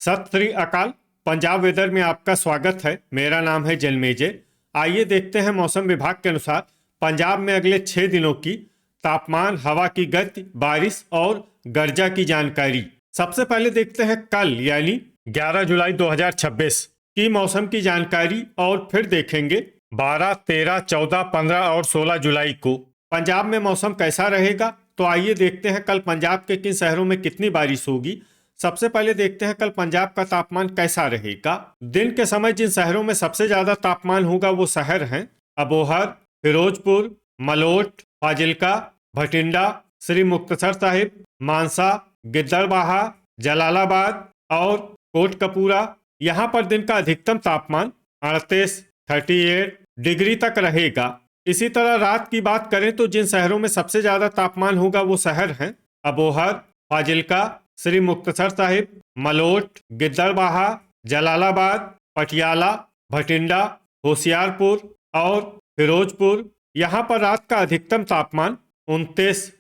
सत श्री अकाल। पंजाब वेदर में आपका स्वागत है। मेरा नाम है जन्मेजय। आइए देखते हैं मौसम विभाग के अनुसार पंजाब में अगले 6 दिनों की तापमान, हवा की गति, बारिश और गर्जा की जानकारी। सबसे पहले देखते हैं कल यानी 11 जुलाई 2026 की मौसम की जानकारी और फिर देखेंगे 12, 13, 14, 15 और 16 जुलाई को पंजाब में मौसम कैसा रहेगा। तो आइए देखते हैं कल पंजाब के किन शहरों में कितनी बारिश होगी। सबसे पहले देखते हैं कल पंजाब का तापमान कैसा रहेगा। दिन के समय जिन शहरों में सबसे ज्यादा तापमान होगा वो शहर हैं अबोहर, फिरोजपुर, मलोट, फाजिल्का, भटिंडा, श्री मुक्तसर साहिब, मानसा, गिद्दड़बाहा, जलालाबाद और कोटकपूरा। यहाँ पर दिन का अधिकतम तापमान 38 डिग्री तक रहेगा। इसी तरह रात की बात करें तो जिन शहरों में सबसे ज्यादा तापमान होगा वो शहर हैं अबोहर, फाजिल्का, श्री मुक्तसर साहिब, मलोट, गिद्दड़बाहा, जलालाबाद, पटियाला, भटिंडा, होशियारपुर और फिरोजपुर। यहाँ पर रात का अधिकतम तापमान 29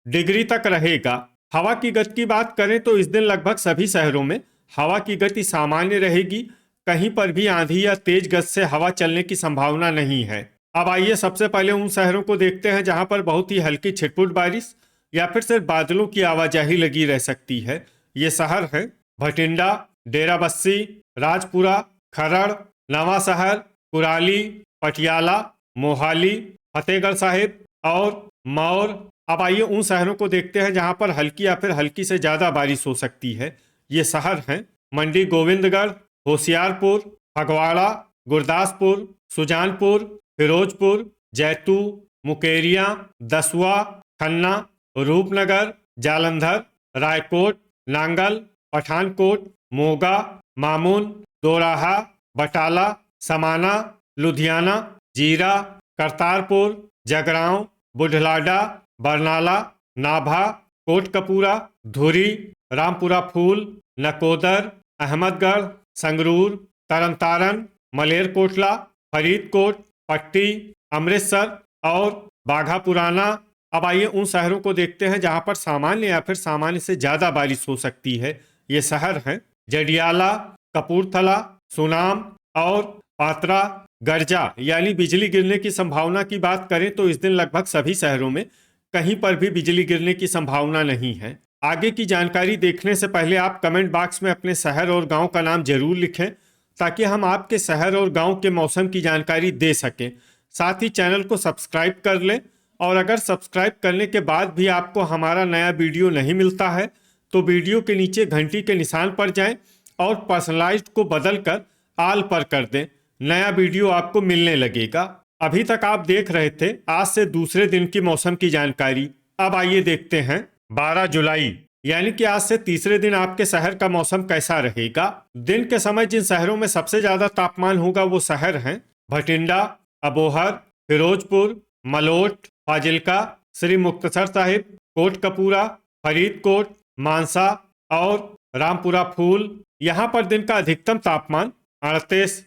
डिग्री तक रहेगा। हवा की गति की बात करें तो इस दिन लगभग सभी शहरों में हवा की गति सामान्य रहेगी। कहीं पर भी आंधी या तेज गति से हवा चलने की संभावना नहीं है। अब आइए सबसे पहले उन शहरों को देखते हैं जहां पर बहुत ही हल्की छिटपुट बारिश या फिर सिर्फ बादलों की आवाजाही लगी रह सकती है। ये शहर हैं भटिंडा, डेराबस्सी, राजपुरा, खरड़, नवा शहर, कुराली, पटियाला, मोहाली, फतेहगढ़ साहिब और मौर। अब आइए उन शहरों को देखते हैं जहां पर हल्की या फिर हल्की से ज्यादा बारिश हो सकती है। ये शहर हैं मंडी गोविंदगढ़, होशियारपुर, फगवाड़ा, गुरदासपुर, सुजानपुर, फिरोजपुर, जैतू, मुकेरिया, दसुआ, खन्ना, रूपनगर, जालंधर, रायकोट, नांगल, पठानकोट, मोगा, मामून, दोराहा, बटाला, समाना, लुधियाना, जीरा, करतारपुर, जगरांव, बुढ़लाडा, बरनाला, नाभा, कोटकपूरा, धुरी, रामपुरा फूल, नकोदर, अहमदगढ़, संगरूर, तरनतारन, मलेरकोटला, फरीदकोट, पट्टी, अमृतसर और बाघा पुराना। अब आइए उन शहरों को देखते हैं जहां पर सामान्य या फिर सामान्य से ज्यादा बारिश हो सकती है। ये शहर हैं जडियाला, कपूरथला, सुनाम और पात्रा। गर्जा यानी बिजली गिरने की संभावना की बात करें तो इस दिन लगभग सभी शहरों में कहीं पर भी बिजली गिरने की संभावना नहीं है। आगे की जानकारी देखने से पहले आप कमेंट बॉक्स में अपने शहर और गांव का नाम जरूर लिखें ताकि हम आपके शहर और गांव के मौसम की जानकारी दे सकें। साथ ही चैनल को सब्सक्राइब कर लें और अगर सब्सक्राइब करने के बाद भी आपको हमारा नया वीडियो नहीं मिलता है तो वीडियो के नीचे घंटी के निशान पर जाएं और पर्सनलाइज्ड को बदलकर आल पर कर दें। नया वीडियो आपको मिलने लगेगा। अभी तक आप देख रहे थे आज से दूसरे दिन की मौसम की जानकारी। अब आइए देखते हैं 12 जुलाई यानी कि आज से तीसरे दिन आपके शहर का मौसम कैसा रहेगा। दिन के समय जिन शहरों में सबसे ज्यादा तापमान होगा वो शहर हैं भटिंडा, अबोहर, फिरोजपुर, मलोट, फाजिल्का, श्री मुक्तसर साहिब, कोटकपूरा, फरीदकोट, मानसा और रामपुरा फूल। यहाँ पर दिन का अधिकतम तापमान 38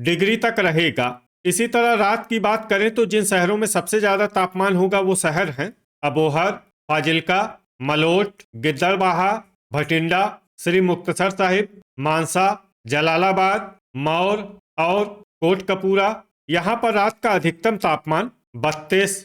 डिग्री तक रहेगा। इसी तरह रात की बात करें तो जिन शहरों में सबसे ज्यादा तापमान होगा वो शहर हैं अबोहर, फाजिल्का, मलोट, गिद्दड़बाहा, भटिंडा, श्री मुक्तसर साहिब, मानसा, जलालाबाद, मौर और कोटकपूरा। यहाँ पर रात का अधिकतम तापमान 32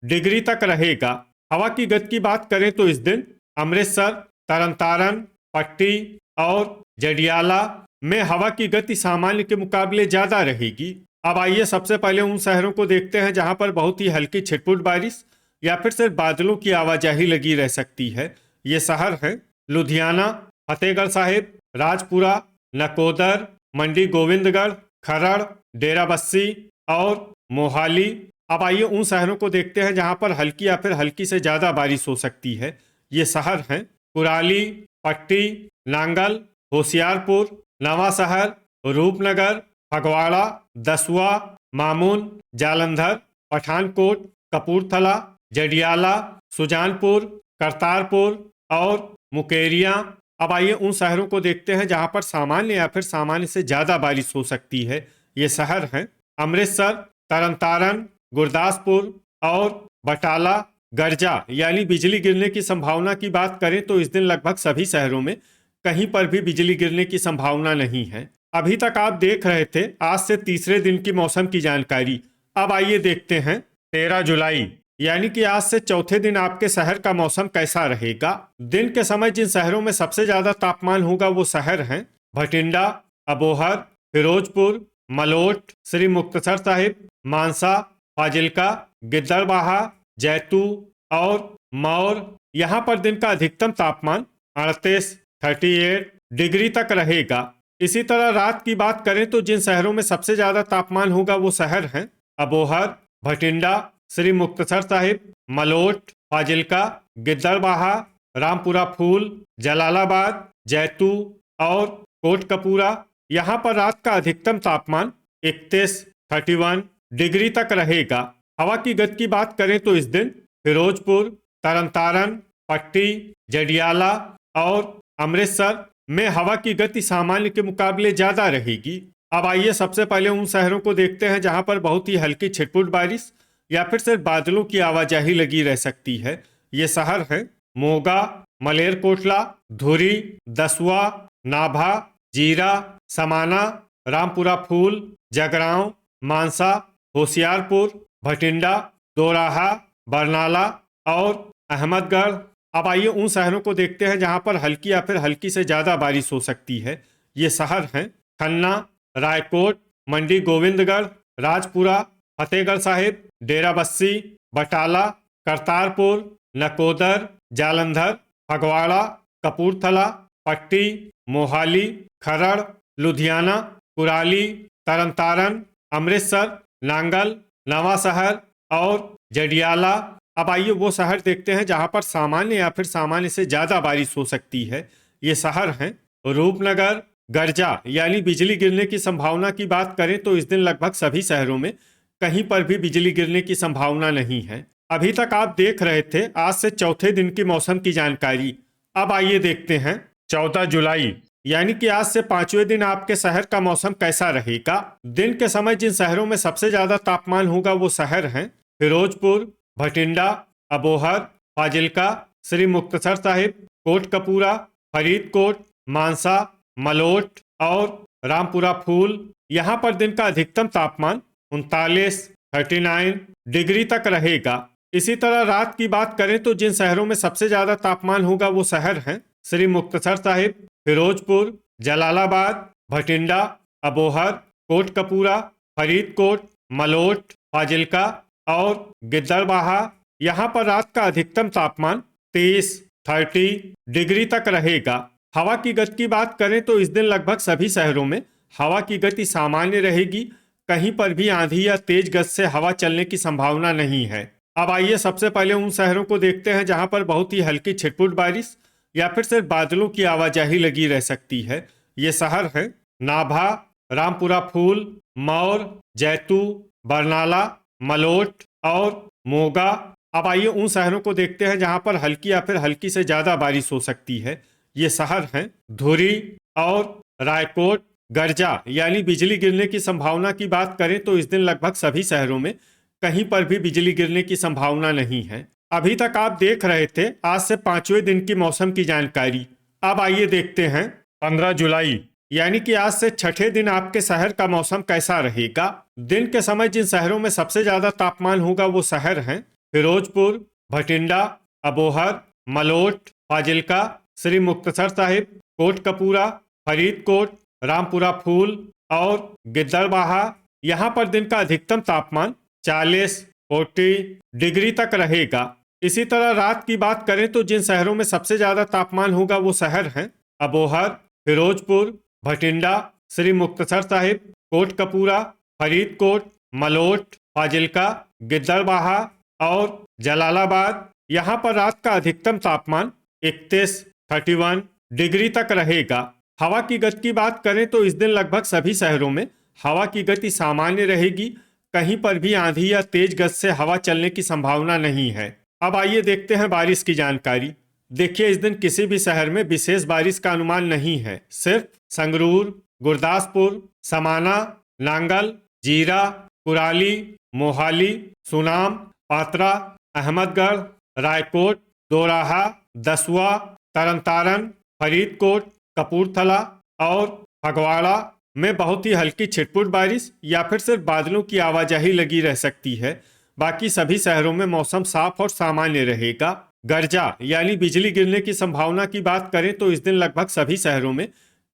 डिग्री तक रहेगा। हवा की गति की बात करें तो इस दिन अमृतसर, तरनतारन, पट्टी और जडियाला में हवा की गति सामान्य के मुकाबले ज्यादा रहेगी। अब आइए सबसे पहले उन शहरों को देखते हैं जहां पर बहुत ही हल्की छिटपुट बारिश या फिर सिर्फ बादलों की आवाजाही लगी रह सकती है। ये शहर हैं लुधियाना, फतेहगढ़ साहिब, राजपुरा, नकोदर, मंडी गोविंदगढ़, खरड़, डेराबस्सी और मोहाली। अब आइए उन शहरों को देखते हैं जहां पर हल्की या फिर हल्की से ज्यादा बारिश हो सकती है। ये शहर हैं कुराली, पट्टी, नांगल, होशियारपुर, नवा शहर, रूपनगर, फगवाड़ा, दसुआ, मामून, जालंधर, पठानकोट, कपूरथला, जडियाला, सुजानपुर, करतारपुर और मुकेरिया। अब आइए उन शहरों को देखते हैं जहां पर सामान्य या फिर सामान्य से ज्यादा बारिश हो सकती है। ये शहर हैं अमृतसर, तरनतारन, गुरदासपुर और बटाला। गर्जा यानी बिजली गिरने की संभावना की बात करें तो इस दिन लगभग सभी शहरों में कहीं पर भी बिजली गिरने की संभावना नहीं है। अभी तक आप देख रहे थे आज से तीसरे दिन की मौसम की जानकारी। अब आइए देखते हैं 13 जुलाई यानी कि आज से चौथे दिन आपके शहर का मौसम कैसा रहेगा। दिन के समय जिन शहरों में सबसे ज्यादा तापमान होगा वो शहर हैं भटिंडा, अबोहर, फिरोजपुर, मलोट, श्री मुक्तसर साहिब, मानसा, फाजिल्का, गिद्दड़बाहा, जैतू और मौर। यहाँ पर दिन का अधिकतम तापमान 38 डिग्री तक रहेगा। इसी तरह रात की बात करें तो जिन शहरों में सबसे ज्यादा तापमान होगा वो शहर हैं अबोहर, भटिंडा, श्री मुक्तसर साहिब, मलोट, फाजिल्का, गिद्दड़बाहा, रामपुरा फूल, जलालाबाद, जैतू और कोटकपूरा। यहाँ पर रात का अधिकतम तापमान 31 डिग्री तक रहेगा। हवा की गति की बात करें तो इस दिन फिरोजपुर, तरनतारन, पट्टी, जडियाला और अमृतसर में हवा की गति सामान्य के मुकाबले ज्यादा रहेगी। अब आइए सबसे पहले उन शहरों को देखते हैं जहां पर बहुत ही हल्की छिटपुट बारिश या फिर सिर्फ बादलों की आवाजाही लगी रह सकती है। ये शहर हैं मोगा, मलेरकोटला, धुरी, दसुआ, नाभा, जीरा, समाना, रामपुरा फूल, जगरांव, मानसा, होशियारपुर, भटिंडा, दोराहा, बरनाला और अहमदगढ़। अब आइए उन शहरों को देखते हैं जहां पर हल्की या फिर हल्की से ज्यादा बारिश हो सकती है। ये शहर हैं खन्ना, रायकोट, मंडी गोविंदगढ़, राजपुरा, फतेहगढ़ साहिब, डेराबस्सी, बटाला, करतारपुर, नकोदर, जालंधर, फगवाड़ा, कपूरथला, पट्टी, मोहाली, खरड़, लुधियाना, कुराली, तरनतारन, अमृतसर, नांगल, नवा शहर और जडियाला। अब आइए वो शहर देखते हैं जहां पर सामान्य या फिर सामान्य से ज्यादा बारिश हो सकती है। ये शहर हैं रूपनगर। गर्जा यानी बिजली गिरने की संभावना की बात करें तो इस दिन लगभग सभी शहरों में कहीं पर भी बिजली गिरने की संभावना नहीं है। अभी तक आप देख रहे थे आज से चौथे दिन की मौसम की जानकारी। अब आइए देखते हैं 14 जुलाई यानी कि आज से पांचवें दिन आपके शहर का मौसम कैसा रहेगा। दिन के समय जिन शहरों में सबसे ज्यादा तापमान होगा वो शहर हैं फिरोजपुर, भटिंडा, अबोहर, फाजिल्का, श्री मुक्तसर साहिब, कोटकपूरा, फरीदकोट, मानसा, मलोट और रामपुरा फूल। यहाँ पर दिन का अधिकतम तापमान 39 डिग्री तक रहेगा। इसी तरह रात की बात करें तो जिन शहरों में सबसे ज्यादा तापमान होगा वो शहर हैं श्री मुक्तसर साहिब, फिरोजपुर, जलालाबाद, भटिंडा, अबोहर, कोटकपूरा, फरीदकोट, मलोट, फाजिल्का और गिद्दड़बाहा। यहाँ पर रात का अधिकतम तापमान 30 डिग्री तक रहेगा। हवा की गति की बात करें तो इस दिन लगभग सभी शहरों में हवा की गति सामान्य रहेगी। कहीं पर भी आंधी या तेज गति से हवा चलने की संभावना नहीं है। अब आइए सबसे पहले उन शहरों को देखते हैं जहां पर बहुत ही हल्की छिटपुट बारिश या फिर सिर्फ बादलों की आवाजाही लगी रह सकती है। ये शहर हैं नाभा, रामपुरा फूल, मौर, जैतू, बरनाला, मलोट और मोगा। अब आइए उन शहरों को देखते हैं जहां पर हल्की या फिर हल्की से ज्यादा बारिश हो सकती है। ये शहर हैं धुरी और रायकोट। गर्जा यानी बिजली गिरने की संभावना की बात करें तो इस दिन लगभग सभी शहरों में कहीं पर भी बिजली गिरने की संभावना नहीं है। अभी तक आप देख रहे थे आज से पांचवें दिन की मौसम की जानकारी। अब आइए देखते हैं 15 जुलाई यानी कि आज से छठे दिन आपके शहर का मौसम कैसा रहेगा। दिन के समय जिन शहरों में सबसे ज्यादा तापमान होगा वो शहर हैं फिरोजपुर, भटिंडा, अबोहर, मलोट, फाजिल्का, श्री मुक्तसर साहिब, कोटकपूरा, फरीदकोट, रामपुरा फूल और गिद्दड़बाहा। यहाँ पर दिन का अधिकतम तापमान 40 डिग्री तक रहेगा। इसी तरह रात की बात करें तो जिन शहरों में सबसे ज्यादा तापमान होगा वो शहर हैं अबोहर, फिरोजपुर, भटिंडा, श्री मुक्तसर साहिब, कोटकपूरा, फरीदकोट, मलोट, फाजिल्का, गिद्दड़बाहा और जलालाबाद। यहाँ पर रात का अधिकतम तापमान 31 डिग्री तक रहेगा। हवा की गति की बात करें तो इस दिन लगभग सभी शहरों में हवा की गति सामान्य रहेगी। कहीं पर भी आंधी या तेज गति से हवा चलने की संभावना नहीं है। अब आइए देखते हैं बारिश की जानकारी। देखिए इस दिन किसी भी शहर में विशेष बारिश का अनुमान नहीं है। सिर्फ संगरूर, गुरदासपुर, समाना, नांगल, जीरा, कुराली, मोहाली, सुनाम, पात्रा, अहमदगढ़, रायकोट, दोराहा, दसुआ, तरनतारन, फरीदकोट, कपूरथला और फगवाड़ा में बहुत ही हल्की छिटपुट बारिश या फिर सिर्फ बादलों की आवाजाही लगी रह सकती है। बाकी सभी शहरों में मौसम साफ और सामान्य रहेगा। गर्जा यानी बिजली गिरने की संभावना की बात करें तो इस दिन लगभग सभी शहरों में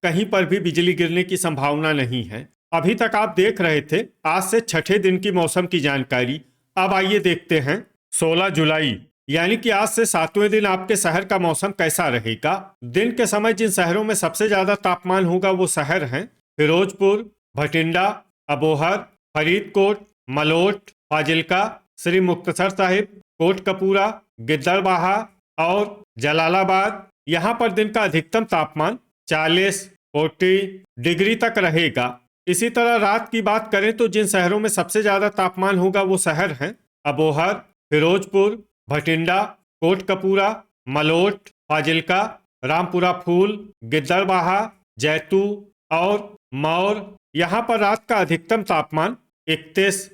कहीं पर भी बिजली गिरने की संभावना नहीं है। अभी तक आप देख रहे थे आज से छठे दिन की मौसम की जानकारी। अब आइए देखते हैं 16 जुलाई यानी कि आज से 7वें दिन आपके शहर का मौसम कैसा रहेगा। दिन के समय जिन शहरों में सबसे ज्यादा तापमान होगा वो शहर हैं फिरोजपुर, भटिंडा, अबोहर, फरीदकोट, मलोट, फाजिल्का, श्री मुक्तसर साहिब, कोटकपूरा, गिद्दड़बाहा और जलालाबाद। यहाँ पर दिन का अधिकतम तापमान 40 डिग्री तक रहेगा। इसी तरह रात की बात करें तो जिन शहरों में सबसे ज्यादा तापमान होगा वो शहर हैं अबोहर, फिरोजपुर, भटिंडा, कोटकपूरा, मलोट, फाजिल्का, रामपुरा फूल, गिद्दड़बाहा, जैतू और मौर। यहाँ पर रात का अधिकतम तापमान 31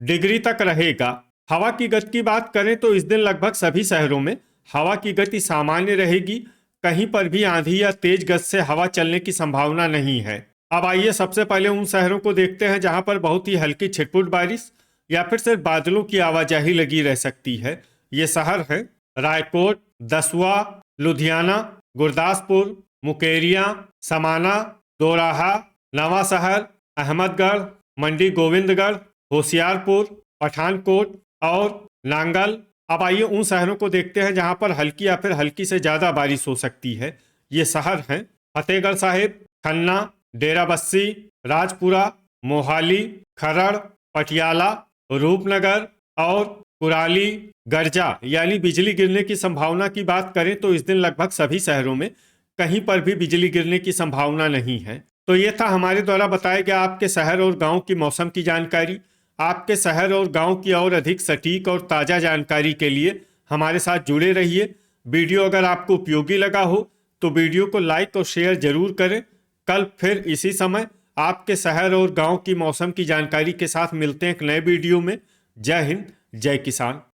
डिग्री तक रहेगा। हवा की गति की बात करें तो इस दिन लगभग सभी शहरों में हवा की गति सामान्य रहेगी। कहीं पर भी आंधी या तेज गति से हवा चलने की संभावना नहीं है। अब आइए सबसे पहले उन शहरों को देखते हैं जहां पर बहुत ही हल्की छिटपुट बारिश या फिर सिर्फ बादलों की आवाजाही लगी रह सकती है। ये शहर हैं रायकोट, दसुआ, लुधियाना, गुरदासपुर, मुकेरिया, समाना, दोराहा, नवा शहर, अहमदगढ़, मंडी गोविंदगढ़, होशियारपुर, पठानकोट और नांगल। अब आइए उन शहरों को देखते हैं जहां पर हल्की या फिर हल्की से ज्यादा बारिश हो सकती है। ये शहर हैं फतेहगढ़ साहिब, खन्ना, डेराबस्सी, राजपुरा, मोहाली, खरड़, पटियाला, रूपनगर और कुराली। गर्जा यानी बिजली गिरने की संभावना की बात करें तो इस दिन लगभग सभी शहरों में कहीं पर भी बिजली गिरने की संभावना नहीं है। तो ये था हमारे द्वारा बताया गया आपके शहर और गांव की मौसम की जानकारी। आपके शहर और गांव की और अधिक सटीक और ताज़ा जानकारी के लिए हमारे साथ जुड़े रहिए। वीडियो अगर आपको उपयोगी लगा हो तो वीडियो को लाइक और शेयर जरूर करें। कल फिर इसी समय आपके शहर और गांव की मौसम की जानकारी के साथ मिलते हैं एक नए वीडियो में। जय हिंद, जय किसान।